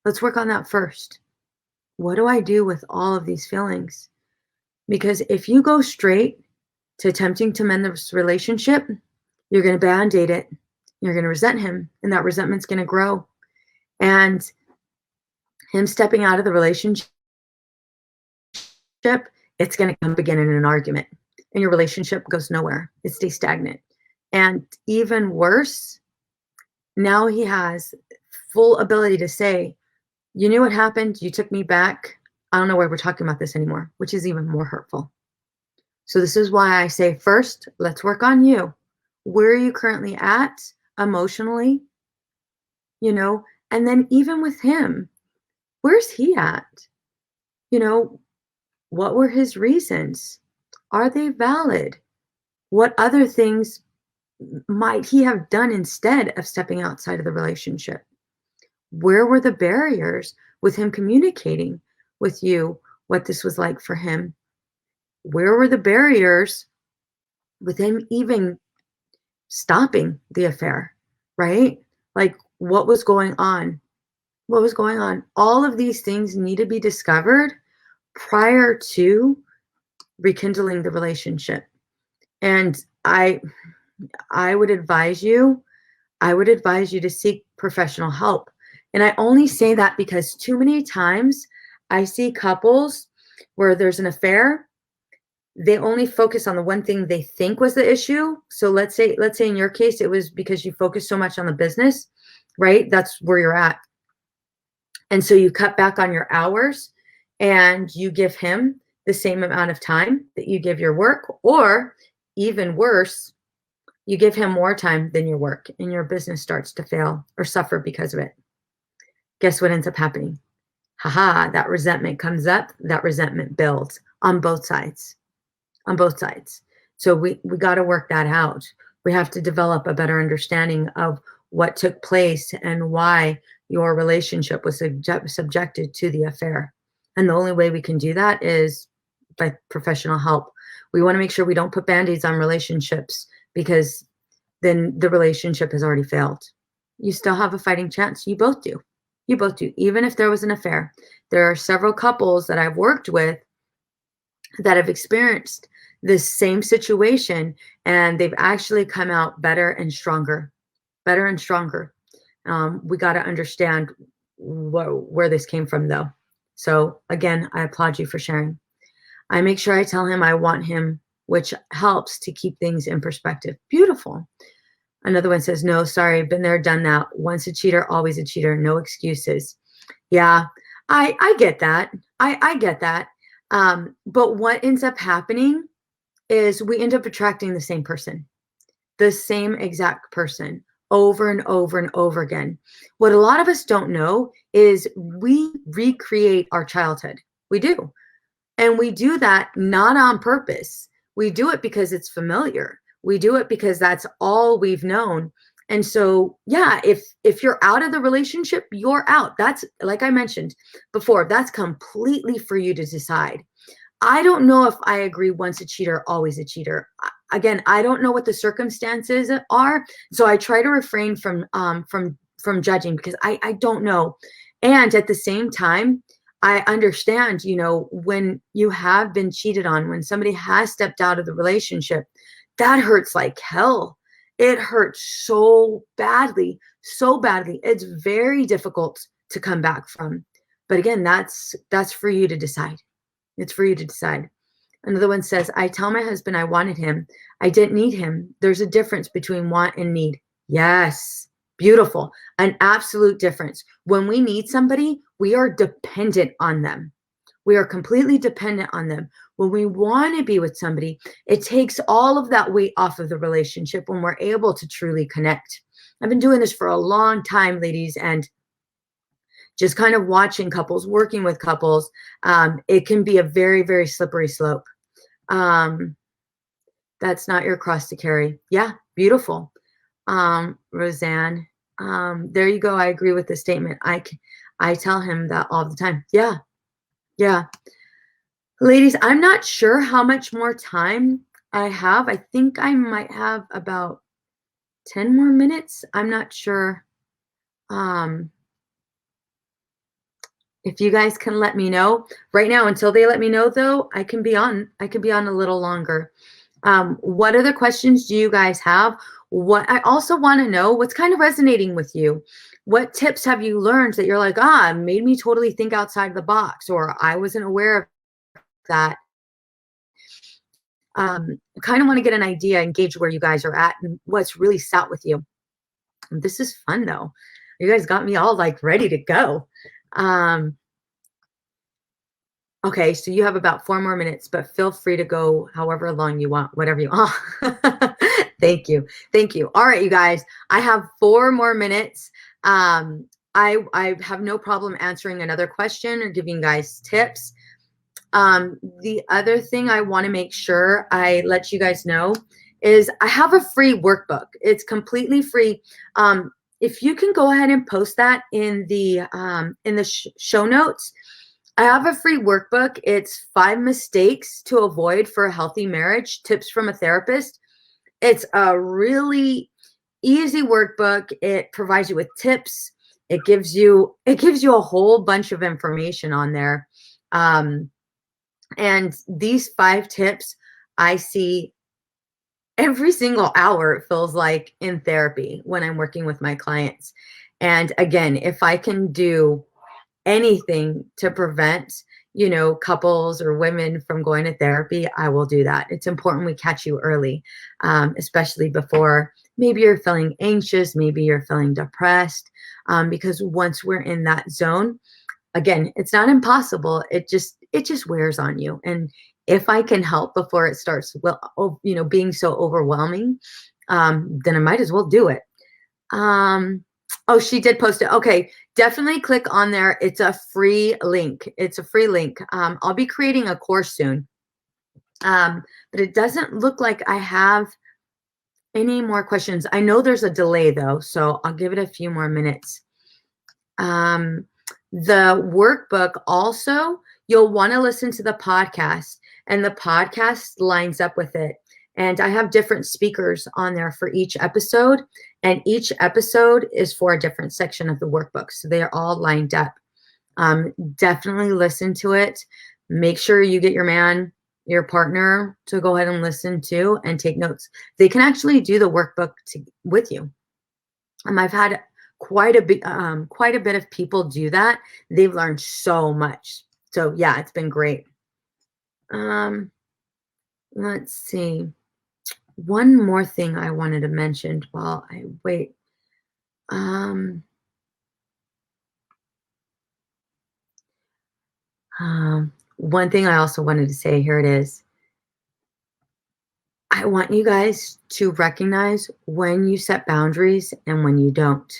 [SPEAKER 1] Let's work on that first. What do I do with all of these feelings? Because if you go straight to attempting to mend this relationship, you're going to band-aid it. You're going to resent him, and that resentment's going to grow. And him stepping out of the relationship, it's going to come again in an argument, and your relationship goes nowhere. It stays stagnant. And even worse, now he has full ability to say, you knew what happened. You took me back. I don't know why we're talking about this anymore, which is even more hurtful. So this is why I say, first, let's work on you. Where are you currently at emotionally? You know, and then even with him, where's he at? You know, what were his reasons? Are they valid? What other things might he have done instead of stepping outside of the relationship? Where were the barriers with him communicating with you what this was like for him? Where were the barriers with him even stopping the affair, right? Like, what was going on? What was going on? All of these things need to be discovered prior to rekindling the relationship. And I would advise you to seek professional help. And I only say that because too many times I see couples where there's an affair, they only focus on the one thing they think was the issue. So let's say in your case, it was because you focused so much on the business, right? That's where you're at. And so you cut back on your hours and you give him the same amount of time that you give your work, or even worse, you give him more time than your work, and your business starts to fail or suffer because of it. Guess what ends up happening? Haha, that resentment comes up, that resentment builds on both sides. On both sides. So we got to work that out. We have to develop a better understanding of what took place and why your relationship was subjected to the affair. And the only way we can do that is by professional help. We want to make sure we don't put band-aids on relationships, because then the relationship has already failed. You still have a fighting chance. You both do. You both do. Even if there was an affair. There are several couples that I've worked with that have experienced this same situation, and they've actually come out better and stronger. Better and stronger. We got to understand where this came from, though. So again, I applaud you for sharing. I make sure I tell him I want him, which helps to keep things in perspective. Beautiful. Another one says, no, sorry, been there, done that. Once a cheater, always a cheater. No excuses. Yeah, I get that. I get that. But what ends up happening is we end up attracting the same person, the same exact person, over and over and over again. What a lot of us don't know is we recreate our childhood. We do. And we do that not on purpose. We do it because it's familiar. We do it because that's all we've known. And so, yeah, if you're out of the relationship, you're out. That's, like I mentioned before, that's completely for you to decide. I don't know if I agree once a cheater, always a cheater. Again, I don't know what the circumstances are, so I try to refrain from judging, because I don't know. And at the same time, I understand, you know, when you have been cheated on, when somebody has stepped out of the relationship, that hurts like hell. It hurts so badly, so badly. It's very difficult to come back from. But again, that's for you to decide. It's for you to decide. Another one says, I tell my husband I wanted him. I didn't need him. There's a difference between want and need. Yes. Beautiful. An absolute difference. When we need somebody, we are dependent on them. We are completely dependent on them. When we want to be with somebody, it takes all of that weight off of the relationship when we're able to truly connect. I've been doing this for a long time, ladies, and just kind of watching couples, working with couples, it can be a very, very slippery slope. Um, that's not your cross to carry. Yeah, beautiful. Roseanne, there you go. I agree with the statement. I tell him that all the time. Yeah, yeah. Ladies, I'm not sure how much more time I have. I think I might have about 10 more minutes. I'm not sure. Um, if you guys can let me know right now, until they let me know though, I can be on a little longer. What other questions do you guys have? What I also want to know, what's kind of resonating with you? What tips have you learned that you're like, made me totally think outside the box, or I wasn't aware of that? Kind of want to get an idea and gauge where you guys are at and what's really sat with you. This is fun though. You guys got me all like ready to go. Okay, so you have about 4 more minutes, but feel free to go however long you want, whatever you want. Thank you. Thank you. All right, you guys, I have 4 more minutes. I have no problem answering another question or giving you guys tips. The other thing I want to make sure I let you guys know is I have a free workbook. It's completely free. If you can go ahead and post that in the show notes, I have a free workbook. It's 5 mistakes to avoid for a healthy marriage, tips from a therapist. It's a really easy workbook. It provides you with tips. It gives you a whole bunch of information on there. And these 5 tips I see every single hour, it feels like, in therapy when I'm working with my clients. And again, if I can do anything to prevent, couples or women from going to therapy, I will do that. It's important we catch you early, especially before maybe you're feeling anxious, maybe you're feeling depressed, because once we're in that zone, again, it's not impossible. It just wears on you. And if I can help before it starts, being so overwhelming, then I might as well do it. Oh, she did post it. Okay, definitely click on there. It's a free link. It's a free link. I'll be creating a course soon. But it doesn't look like I have any more questions. I know there's a delay though, so I'll give it a few more minutes. The workbook also, you'll want to listen to the podcast, and the podcast lines up with it. And I have different speakers on there for each episode, and each episode is for a different section of the workbook. So they are all lined up. Definitely listen to it. Make sure you get your partner to go ahead and listen to and take notes. They can actually do the workbook with you. I've had quite a bit of people do that. They've learned so much. So yeah, it's been great. Let's see. One more thing I wanted to mention while I wait. One thing I also wanted to say, here it is. I want you guys to recognize when you set boundaries and when you don't.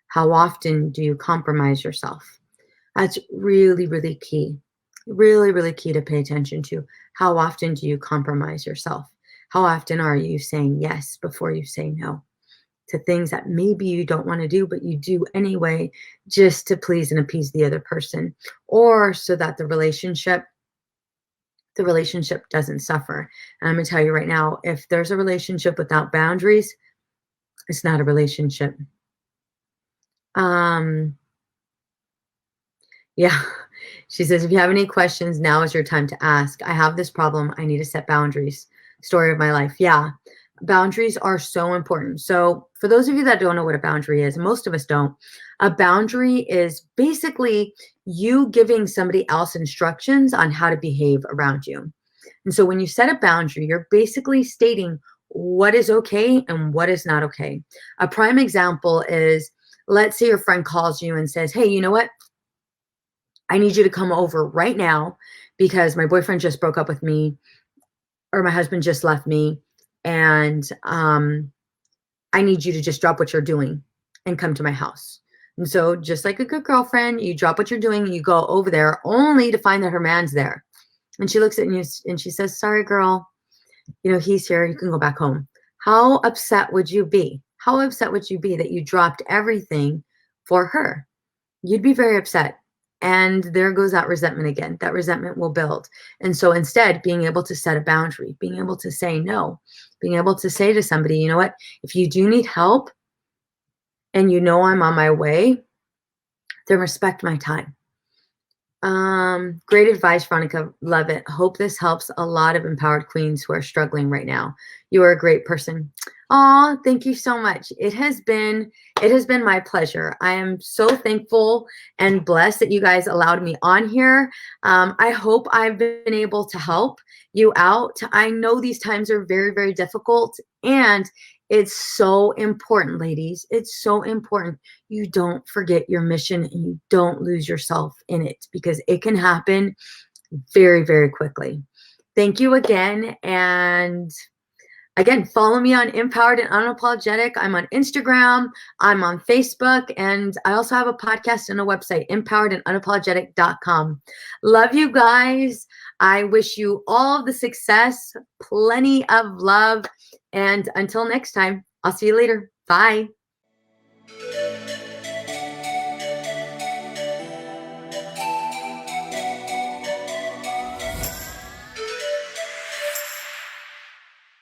[SPEAKER 1] How often do you compromise yourself? That's really, really key. Really, really key to pay attention to. How often do you compromise yourself? How often are you saying yes before you say no to things that maybe you don't want to do, but you do anyway, just to please and appease the other person, or so that the relationship doesn't suffer. And I'm going to tell you right now, if there's a relationship without boundaries, it's not a relationship. Yeah. She says, if you have any questions, now is your time to ask. I have this problem. I need to set boundaries. Story of my life. Yeah. Boundaries are so important. So for those of you that don't know what a boundary is, most of us don't. A boundary is basically you giving somebody else instructions on how to behave around you. And so when you set a boundary, you're basically stating what is okay and what is not okay. A prime example is, let's say your friend calls you and says, hey, you know what? I need you to come over right now because my boyfriend just broke up with me or my husband just left me. And I need you to just drop what you're doing and come to my house. And so just like a good girlfriend, you drop what you're doing and you go over there only to find that her man's there. And she looks at you and she says, sorry, girl, he's here. You can go back home. How upset would you be? How upset would you be that you dropped everything for her? You'd be very upset. And there goes that resentment again. That resentment will build. And so instead, being able to set a boundary, being able to say no, being able to say to somebody, you know what, if you do need help and I'm on my way, then respect my time. Great advice, Veronica. Love it. Hope this helps a lot of empowered queens who are struggling right now. You are a great person. Oh, thank you so much. It has been my pleasure. I am so thankful and blessed that you guys allowed me on here. I hope I've been able to help you out. I know these times are very, very difficult, and it's so important, ladies. It's so important you don't forget your mission and you don't lose yourself in it, because it can happen very, very quickly. Thank you again. And again, follow me on Empowered and Unapologetic. I'm on Instagram, I'm on Facebook, and I also have a podcast and a website, empoweredandunapologetic.com. Love you guys. I wish you all the success, plenty of love, and until next time, I'll see you later. Bye.